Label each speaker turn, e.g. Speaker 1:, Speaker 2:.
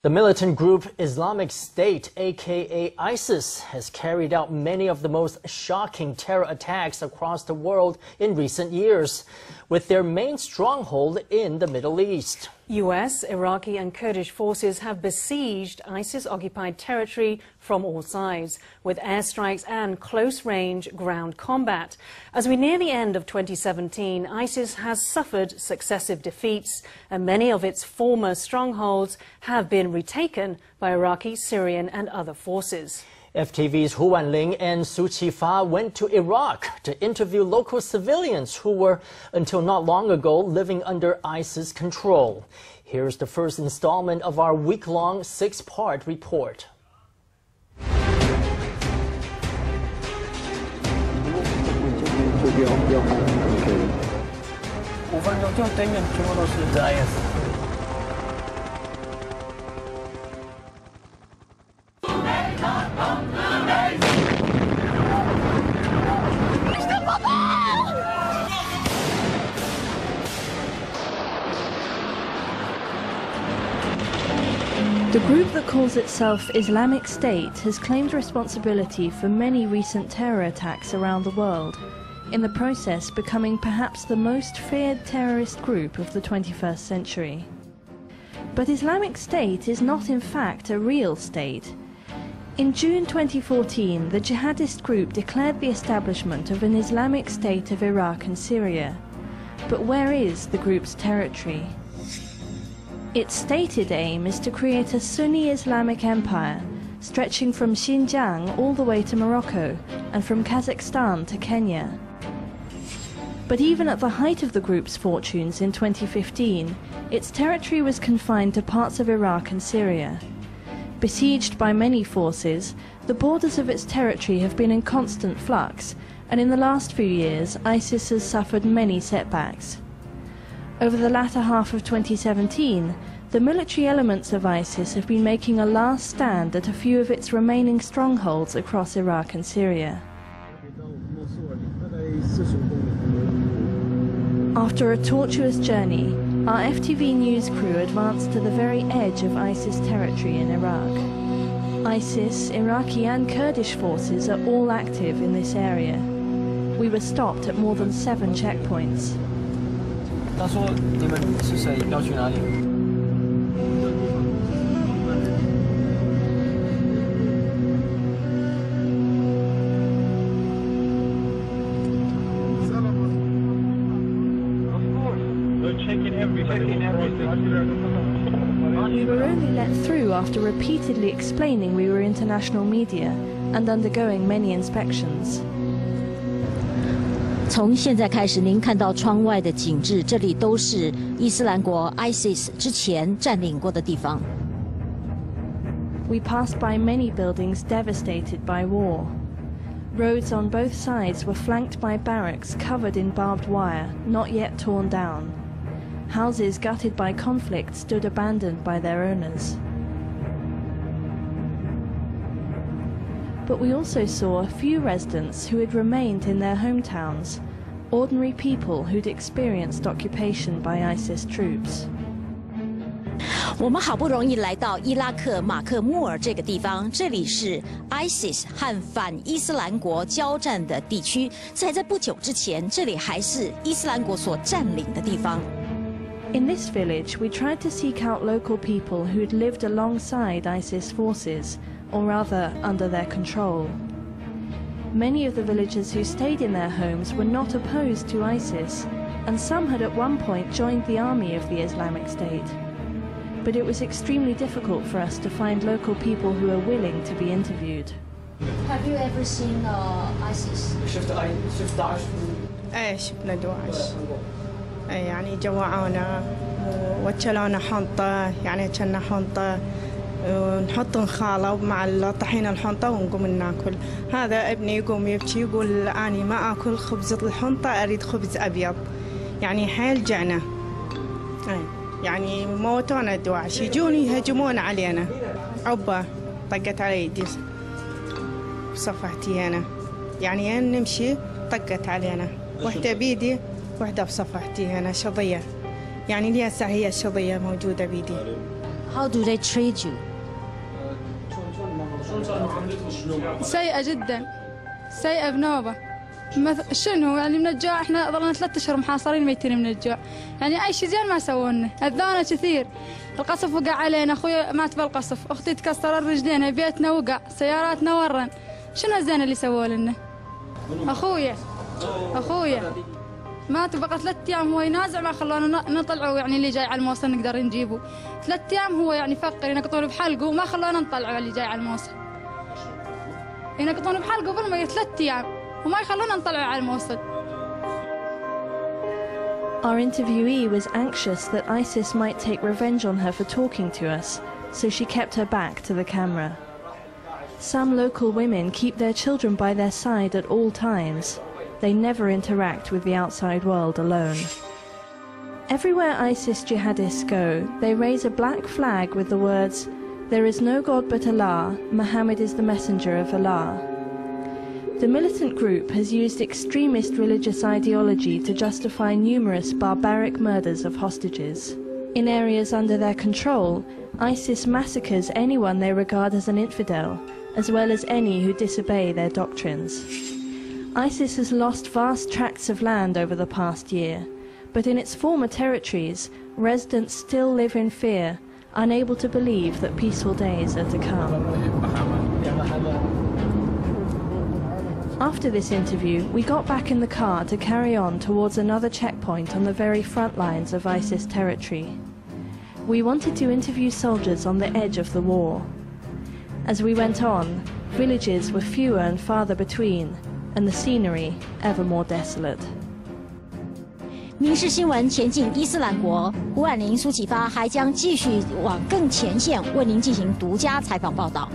Speaker 1: The militant group Islamic State, a.k.a. ISIS, has carried out many of the most shocking terror attacks across the world in recent years, with their main stronghold in the Middle East.
Speaker 2: U.S., Iraqi and Kurdish forces have besieged ISIS-occupied territory from all sides, with airstrikes and close-range ground combat. As we near the end of 2017, ISIS has suffered successive defeats, and many of its former strongholds have been retaken by Iraqi, Syrian and other forces.
Speaker 1: FTV's Wan-ling and Fa went to Iraq to interview local civilians who were, until not long ago, living under ISIS control. Here's the first installment of our week-long 6-part report.
Speaker 3: The group that calls itself Islamic State has claimed responsibility for many recent terror attacks around the world, in the process becoming perhaps the most feared terrorist group of the 21st century. But Islamic State is not in fact a real state. In June 2014, the jihadist group declared the establishment of an Islamic State of Iraq and Syria. But where is the group's territory? Its stated aim is to create a Sunni Islamic empire, stretching from Xinjiang all the way to Morocco and from Kazakhstan to Kenya. But even at the height of the group's fortunes in 2015, its territory was confined to parts of Iraq and Syria. Besieged by many forces, the borders of its territory have been in constant flux, and in the last few years, ISIS has suffered many setbacks. Over the latter half of 2017, the military elements of ISIS have been making a last stand at a few of its remaining strongholds across Iraq and Syria. After a tortuous journey, our FTV news crew advanced to the very edge of ISIS territory in Iraq. ISIS, Iraqi and Kurdish forces are all active in this area. We were stopped at more than 7 checkpoints.
Speaker 4: 他说：“你们是谁？要去哪里？”
Speaker 3: We were only let through after repeatedly explaining we were international media and undergoing many inspections.
Speaker 5: 从现在开始，您看到窗外的景致，这里都是伊斯兰国 ISIS 之前占领过的地方。
Speaker 3: We passed by many buildings devastated by war. Roads on both sides were flanked by barracks covered in barbed wire, not yet torn down. Houses gutted by conflict stood abandoned by their owners. But we also saw a few residents who had remained in their hometowns, ordinary people who'd experienced occupation by ISIS troops.
Speaker 5: 我们好不容易来到伊拉克马克穆尔这个地方，这里是 ISIS 和反伊斯兰国交战的地区。在不久之前，这里还是伊斯兰国所占领的地方。
Speaker 3: In this village, we tried to seek out local people who'd lived alongside ISIS forces, or rather under their control. Many of the villagers who stayed in their homes were not opposed to ISIS, and some had at one point joined the army of the Islamic State. But it was extremely difficult for us to find local people who were willing to be interviewed.
Speaker 5: Have you ever seen ISIS?
Speaker 6: شفنا دواعش. يعني جوعونا ووكلونا حنطة، يعني كنا حنطة ونحط نخالة مع طحين الحنطة ونقوم ناكل. هذا ابني يقوم يبكي يقول أنا ما آكل خبز الحنطة، أريد خبز أبيض. يعني حيل جعنا. يعني موتونا الدواعش، يجون يهجمون علينا. عبة طقت علي يدي بصفحتي أنا. يعني نمشي طقت علينا. واحدة بيدي واحدة بصفحتي أنا شظية. يعني لي هسه هي الشظية موجودة بيدي.
Speaker 5: How do they treat you?
Speaker 7: سيئة جدا، سيئة بنوبة. شنو يعني من الجوع؟ احنا ظلنا 3 أشهر محاصرين ميتين من الجوع، يعني أي شيء زين ما سوونا، أذانا كثير. القصف وقع علينا، أخوي مات بالقصف، أختي تكسر الرجلين، بيتنا وقع، سياراتنا ورن. شنو الزين اللي سووه لنا؟ أخويا مات بقى 3 أيام هو ينازع، ما خلونا نطلعوا، يعني اللي جاي على الموصل نقدر نجيبه. 3 أيام هو يعني يفكر ينقطون بحلقه وما خلونا نطلعوا اللي جاي على الموصل. ينقطون بحلقه قبل ما 3 أيام وما يخلونا نطلعوا على الموصل.
Speaker 3: Our interviewee was anxious that ISIS might take revenge on her for talking to us, so she kept her back to the camera. Some local women keep their children by their side at all times. They never interact with the outside world alone. Everywhere ISIS jihadists go, they raise a black flag with the words, "There is no God but Allah, Muhammad is the messenger of Allah." The militant group has used extremist religious ideology to justify numerous barbaric murders of hostages. In areas under their control, ISIS massacres anyone they regard as an infidel, as well as any who disobey their doctrines. ISIS has lost vast tracts of land over the past year, but in its former territories, residents still live in fear, unable to believe that peaceful days are to come. After this interview, we got back in the car to carry on towards another checkpoint on the very front lines of ISIS territory. We wanted to interview soldiers on the edge of the war. As we went on, villages were fewer and farther between, and the scenery ever more desolate.
Speaker 5: 民事新闻前进伊斯兰国，胡婉玲、苏启发还将继续往更前线为您进行独家采访报道。